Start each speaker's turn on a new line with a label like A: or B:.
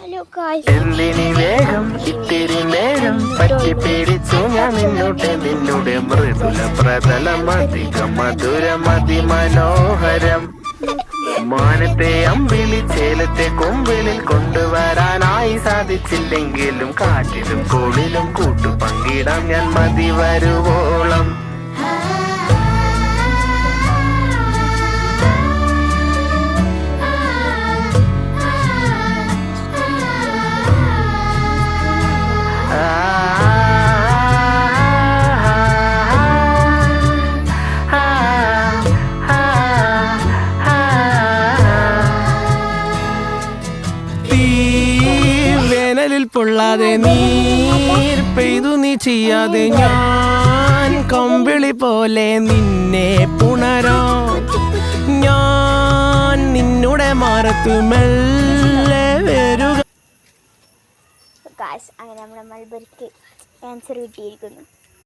A: എന്തിനി വേഗം ഇത്തിരി നേരം പറ്റി പിടിച്ചു ഞാൻ നിന്നുടെ മൃദുല പ്രതലം അധികം മധുരം അതിമനോഹരം. മാനത്തെ അമ്പിളി ചേലത്തെ കൊമ്പിളിൽ കൊണ്ടുവരാനായി സാധിച്ചില്ലെങ്കിലും കാറ്റിലും കോളിലും കൂട്ടു പങ്കിടാം ഞാൻ മതി വരുവോളം.
B: വേനലിൽ പൊള്ളാതെ നീർ പെയ്തു നീ ചെയ്യാതെ ഞാൻ കമ്പിളി പോലെ നിന്നെ പുണരോ. ഞാൻ നിന്നുടെ മാറത്തു മെല്ലെ വരിക.
C: അങ്ങനെ നമ്മുടെ മൾബറിക്ക് ആൻസർ കിട്ടിയിരിക്കുന്നു.